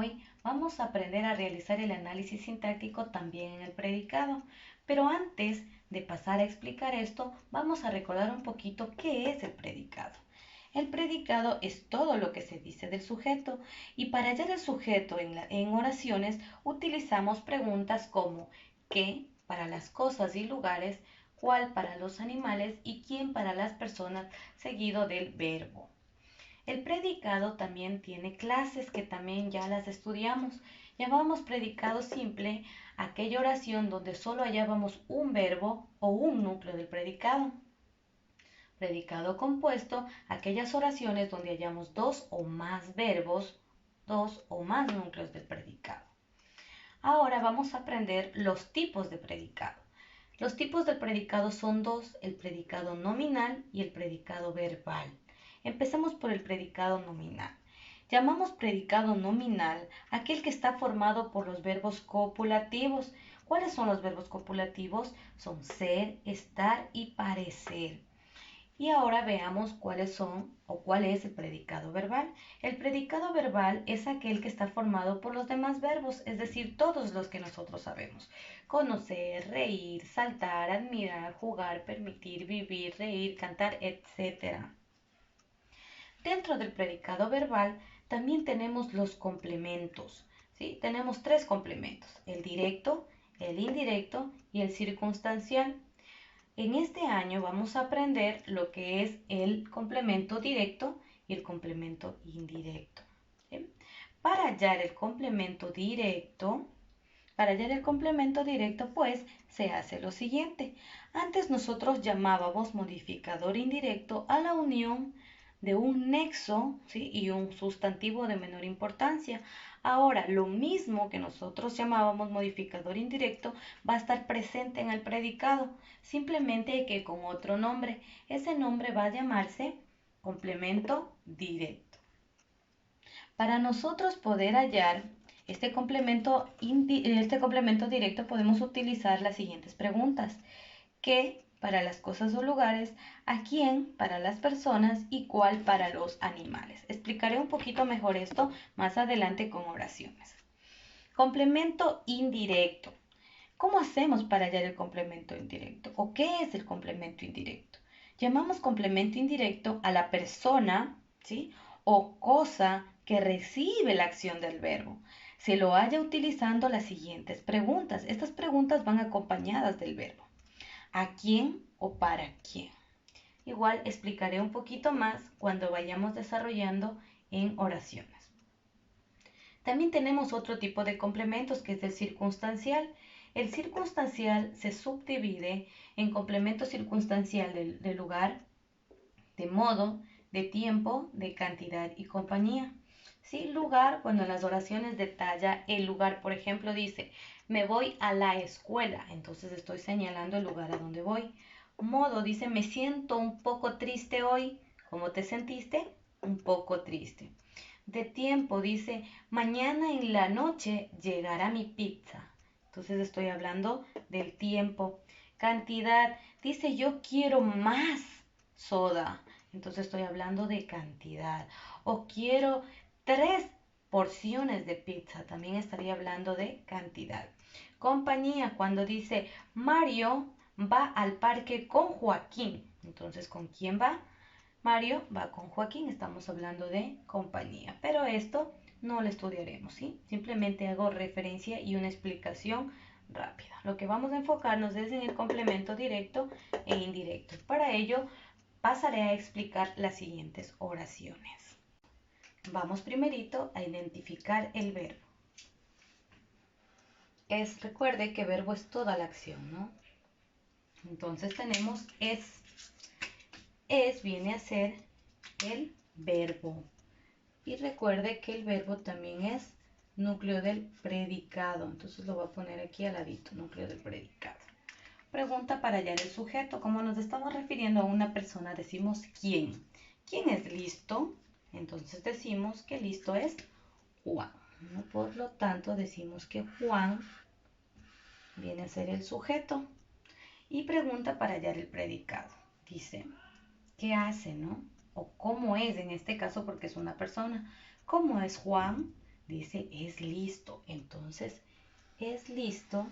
hoy vamos a aprender a realizar el análisis sintáctico también en el predicado. Pero antes de pasar a explicar esto, vamos a recordar un poquito qué es el predicado. El predicado es todo lo que se dice del sujeto y para hallar el sujeto en oraciones utilizamos preguntas como ¿qué? Para las cosas y lugares, ¿cuál? Para los animales y ¿quién? Para las personas, seguido del verbo. El predicado también tiene clases que también ya las estudiamos. Llamamos predicado simple aquella oración donde solo hallábamos un verbo o un núcleo del predicado. Predicado compuesto, aquellas oraciones donde hallamos dos o más verbos, dos o más núcleos del predicado. Ahora vamos a aprender los tipos de predicado. Los tipos de predicado son dos, el predicado nominal y el predicado verbal. Empecemos por el predicado nominal. Llamamos predicado nominal aquel que está formado por los verbos copulativos. ¿Cuáles son los verbos copulativos? Son ser, estar y parecer. Y ahora veamos cuáles son o cuál es el predicado verbal. El predicado verbal es aquel que está formado por los demás verbos, es decir, todos los que nosotros sabemos. Conocer, reír, saltar, admirar, jugar, permitir, vivir, reír, cantar, etc. Dentro del predicado verbal también tenemos los complementos. ¿Sí? Tenemos tres complementos, el directo, el indirecto y el circunstancial. En este año vamos a aprender lo que es el complemento directo y el complemento indirecto. ¿Sí? Para hallar el complemento directo, pues se hace lo siguiente. Antes nosotros llamábamos modificador indirecto a la unión de un nexo, ¿sí? Y un sustantivo de menor importancia. Ahora, lo mismo que nosotros llamábamos modificador indirecto va a estar presente en el predicado, simplemente que con otro nombre. Ese nombre va a llamarse complemento directo. Para nosotros poder hallar este complemento directo podemos utilizar las siguientes preguntas. ¿Qué? Para las cosas o lugares, ¿a quién? Para las personas y ¿cuál? Para los animales. Explicaré un poquito mejor esto más adelante con oraciones. Complemento indirecto. ¿Cómo hacemos para hallar el complemento indirecto? ¿O qué es el complemento indirecto? Llamamos complemento indirecto a la persona, ¿sí? O cosa que recibe la acción del verbo. Se lo halla utilizando las siguientes preguntas. Estas preguntas van acompañadas del verbo. ¿A quién o para quién? Igual explicaré un poquito más cuando vayamos desarrollando en oraciones. También tenemos otro tipo de complementos que es el circunstancial. El circunstancial se subdivide en complemento circunstancial de lugar, de modo, de tiempo, de cantidad y compañía. ¿Sí? Lugar, cuando en las oraciones detalla el lugar, por ejemplo, dice, me voy a la escuela, entonces estoy señalando el lugar a donde voy. Modo, dice, me siento un poco triste hoy. ¿Cómo te sentiste? Un poco triste. De tiempo, dice, mañana en la noche llegará mi pizza. Entonces estoy hablando del tiempo. Cantidad, dice, yo quiero más soda. Entonces estoy hablando de cantidad. O quiero 3 porciones de pizza. También estaría hablando de cantidad. Compañía, cuando dice Mario va al parque con Joaquín. Entonces, ¿con quién va? Mario va con Joaquín. Estamos hablando de compañía. Pero esto no lo estudiaremos, ¿sí? Simplemente hago referencia y una explicación rápida. Lo que vamos a enfocarnos es en el complemento directo e indirecto. Para ello, pasaré a explicar las siguientes oraciones. Vamos primerito a identificar el verbo. Recuerde que verbo es toda la acción, ¿no? Entonces tenemos es. Es viene a ser el verbo. Y recuerde que el verbo también es núcleo del predicado. Entonces lo voy a poner aquí al ladito, núcleo del predicado. Pregunta para hallar el sujeto. Como nos estamos refiriendo a una persona, decimos quién. ¿Quién es listo? Entonces decimos que listo es Juan, ¿no? Por lo tanto, decimos que Juan viene a ser el sujeto. Y pregunta para hallar el predicado. Dice, ¿qué hace, no? O cómo es en este caso porque es una persona. ¿Cómo es Juan? dice es listo. Entonces, es listo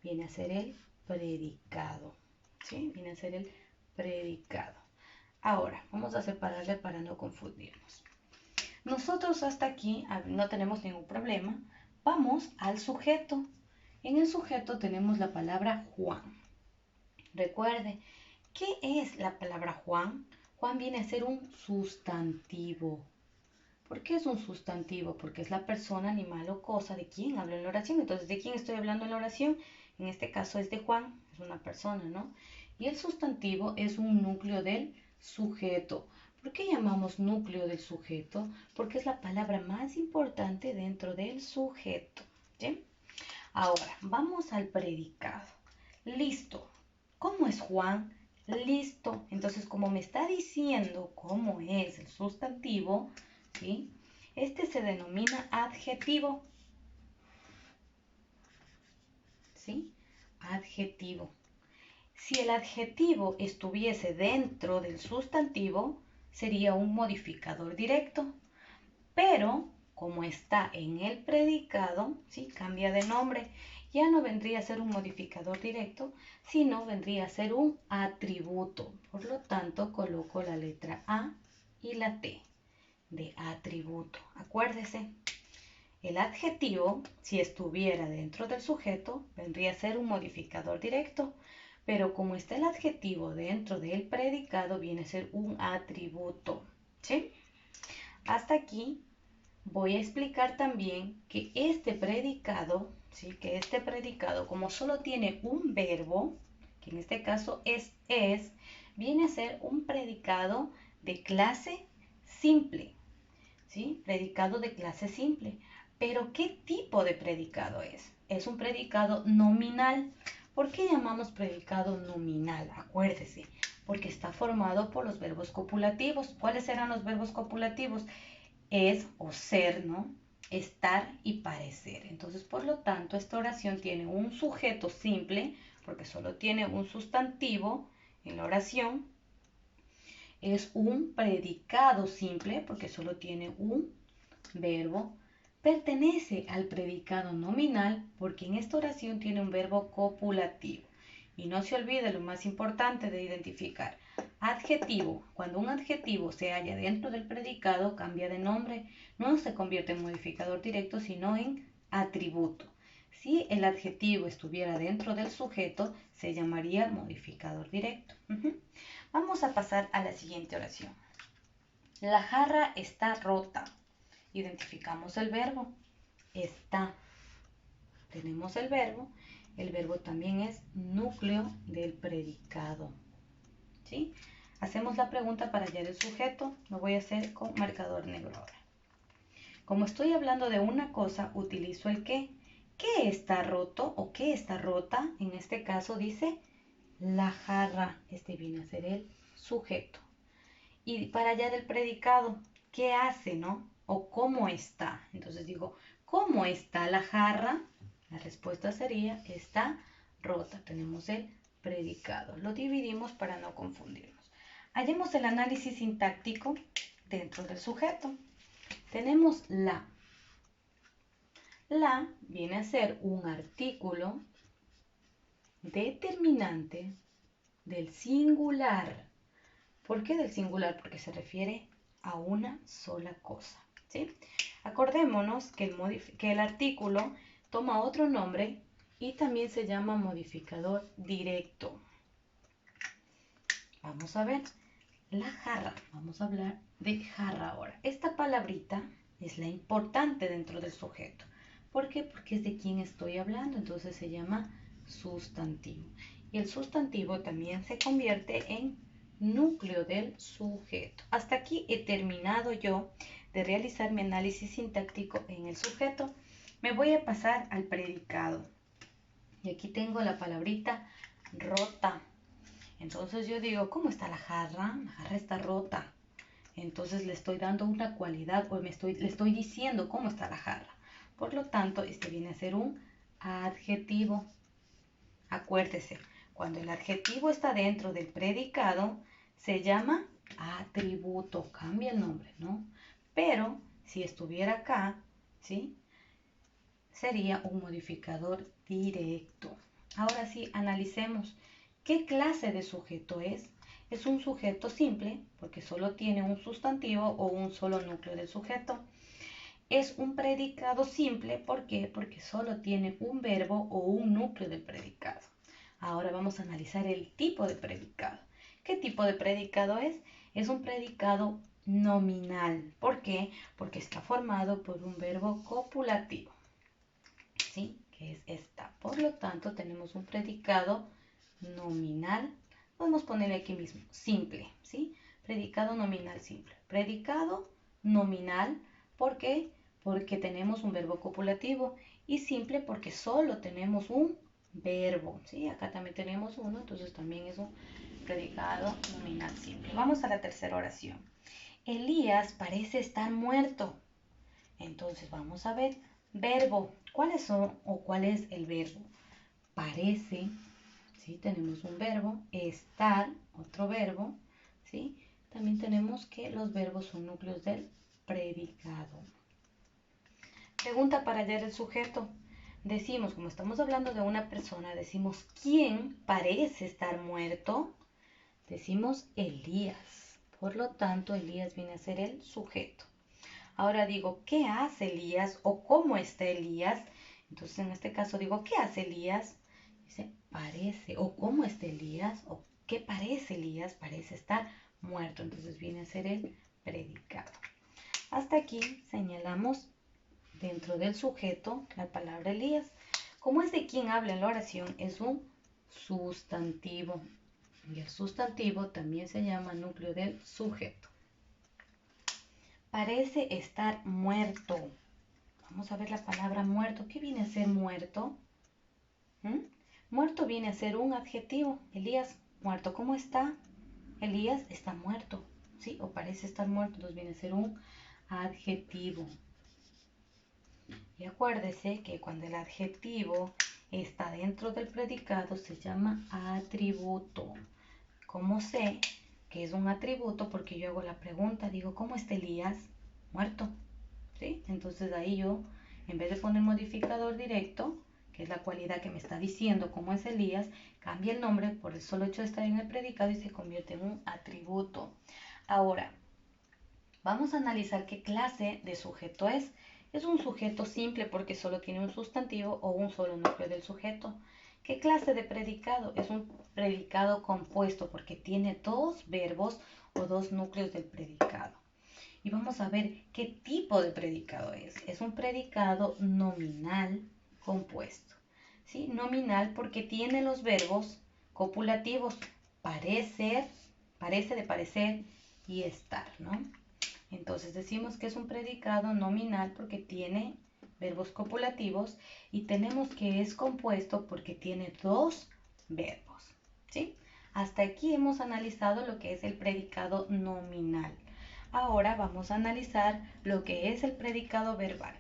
viene a ser el predicado. ¿Sí? Viene a ser el predicado. Ahora, vamos a separarle para no confundirnos. Nosotros hasta aquí no tenemos ningún problema. Vamos al sujeto. En el sujeto tenemos la palabra Juan. Recuerde, ¿qué es la palabra Juan? Juan viene a ser un sustantivo. ¿Por qué es un sustantivo? Porque es la persona, animal o cosa de quien hablo en la oración. Entonces, ¿de quién estoy hablando en la oración? En este caso es de Juan, es una persona, ¿no? Y el sustantivo es un núcleo del sujeto. ¿Por qué llamamos núcleo del sujeto? Porque es la palabra más importante dentro del sujeto. ¿Sí? Ahora, vamos al predicado. Listo. ¿Cómo es Juan? Listo. Entonces, como me está diciendo cómo es el sustantivo, ¿sí? Este se denomina adjetivo. ¿Sí? Adjetivo. Si el adjetivo estuviese dentro del sustantivo, sería un modificador directo. Pero, como está en el predicado, ¿sí? Cambia de nombre. Ya no vendría a ser un modificador directo, sino vendría a ser un atributo. Por lo tanto, coloco la letra A y la T de atributo. Acuérdese, el adjetivo, si estuviera dentro del sujeto, vendría a ser un modificador directo, pero como está el adjetivo dentro del predicado, viene a ser un atributo. ¿Sí? Hasta aquí voy a explicar también que este predicado, ¿sí? Que este predicado, como solo tiene un verbo, que en este caso es, viene a ser un predicado de clase simple. ¿Sí? Predicado de clase simple. Pero ¿qué tipo de predicado es? Es un predicado nominal. ¿Por qué llamamos predicado nominal? Acuérdese, porque está formado por los verbos copulativos. ¿Cuáles serán los verbos copulativos? Es o ser, ¿no? Estar y parecer. Entonces, por lo tanto, esta oración tiene un sujeto simple, porque solo tiene un sustantivo en la oración. Es un predicado simple, porque solo tiene un verbo. Pertenece al predicado nominal, porque en esta oración tiene un verbo copulativo. Y no se olvide lo más importante de identificar. Adjetivo. Cuando un adjetivo se halla dentro del predicado, cambia de nombre. No se convierte en modificador directo, sino en atributo. Si el adjetivo estuviera dentro del sujeto, se llamaría modificador directo. Vamos a pasar a la siguiente oración. La jarra está rota. Identificamos el verbo. Está. Tenemos el verbo. El verbo también es núcleo del predicado. ¿Sí? Hacemos la pregunta para hallar el sujeto. Lo voy a hacer con marcador negro ahora. Como estoy hablando de una cosa, utilizo el qué. ¿Qué está roto o qué está rota? En este caso dice la jarra. Este viene a ser el sujeto. Y para hallar el predicado, ¿qué hace, no? O cómo está. Entonces digo, ¿cómo está la jarra? La respuesta sería, está rota. Tenemos el predicado. Lo dividimos para no confundirnos. Hallemos el análisis sintáctico dentro del sujeto. Tenemos la. La viene a ser un artículo determinante del singular. ¿Por qué del singular? Porque se refiere a una sola cosa. ¿Sí? Acordémonos que el artículo toma otro nombre y también se llama modificador directo. Vamos a ver la jarra. Vamos a hablar de jarra ahora. Esta palabrita es la importante dentro del sujeto. ¿Por qué? Porque es de quién estoy hablando. Entonces se llama sustantivo. Y el sustantivo también se convierte en núcleo del sujeto. Hasta aquí he terminado yo de realizar mi análisis sintáctico en el sujeto. Me voy a pasar al predicado. Y aquí tengo la palabrita rota. Entonces yo digo, ¿cómo está la jarra? La jarra está rota. Entonces le estoy dando una cualidad o le estoy diciendo cómo está la jarra. Por lo tanto, este viene a ser un adjetivo. Acuérdese, cuando el adjetivo está dentro del predicado, se llama atributo. Cambia el nombre, ¿no? Pero si estuviera acá, ¿sí? sería un modificador directo. Ahora sí, analicemos qué clase de sujeto es. Es un sujeto simple porque solo tiene un sustantivo o un solo núcleo del sujeto. Es un predicado simple, ¿por qué? Porque solo tiene un verbo o un núcleo del predicado. Ahora vamos a analizar el tipo de predicado. ¿Qué tipo de predicado es? Es un predicado nominal. ¿Por qué? Porque está formado por un verbo copulativo, ¿sí? Que es esta. Por lo tanto, tenemos un predicado nominal. Podemos ponerle aquí mismo, simple, ¿sí? Predicado nominal simple. Predicado nominal, ¿por qué? Porque tenemos un verbo copulativo, y simple porque solo tenemos un verbo, ¿sí? Acá también tenemos uno, entonces también es un predicado nominal simple. Vamos a la tercera oración. Elías parece estar muerto. Entonces vamos a ver, verbo. ¿Cuáles son o cuál es el verbo? Parece, ¿sí? Tenemos un verbo, estar, otro verbo, ¿sí? También tenemos que los verbos son núcleos del predicado. Pregunta para hallar el sujeto. Decimos, como estamos hablando de una persona, decimos, ¿quién parece estar muerto? Decimos Elías. Por lo tanto, Elías viene a ser el sujeto. Ahora digo, ¿qué hace Elías o cómo está Elías? Entonces, en este caso digo, ¿qué hace Elías? Dice, parece, o cómo está Elías, o qué parece Elías, parece estar muerto. Entonces viene a ser el predicado. Hasta aquí señalamos dentro del sujeto la palabra Elías. Como es de quien habla en la oración, es un sustantivo. Y el sustantivo también se llama núcleo del sujeto. Parece estar muerto. Vamos a ver la palabra muerto. ¿Qué viene a ser muerto? Muerto viene a ser un adjetivo. Elías, muerto. ¿Cómo está? Elías está muerto, ¿sí? O parece estar muerto, entonces viene a ser un adjetivo. Y acuérdese que cuando el adjetivo está dentro del predicado se llama atributo. ¿Cómo sé que es un atributo? Porque yo hago la pregunta, digo, ¿cómo está Elías? Muerto, ¿sí? Entonces ahí yo, en vez de poner modificador directo, que es la cualidad que me está diciendo cómo es Elías, cambia el nombre por el solo hecho de estar en el predicado y se convierte en un atributo. Ahora, vamos a analizar qué clase de sujeto es. Es un sujeto simple porque solo tiene un sustantivo o un solo núcleo del sujeto. ¿Qué clase de predicado? Es un predicado compuesto porque tiene dos verbos o dos núcleos del predicado. Y vamos a ver qué tipo de predicado es. Es un predicado nominal compuesto, ¿sí? Nominal porque tiene los verbos copulativos parecer, parece de parecer y estar, ¿no? Entonces decimos que es un predicado nominal porque tiene verbos copulativos y tenemos que es compuesto porque tiene dos verbos, ¿sí? Hasta aquí hemos analizado lo que es el predicado nominal. Ahora vamos a analizar lo que es el predicado verbal.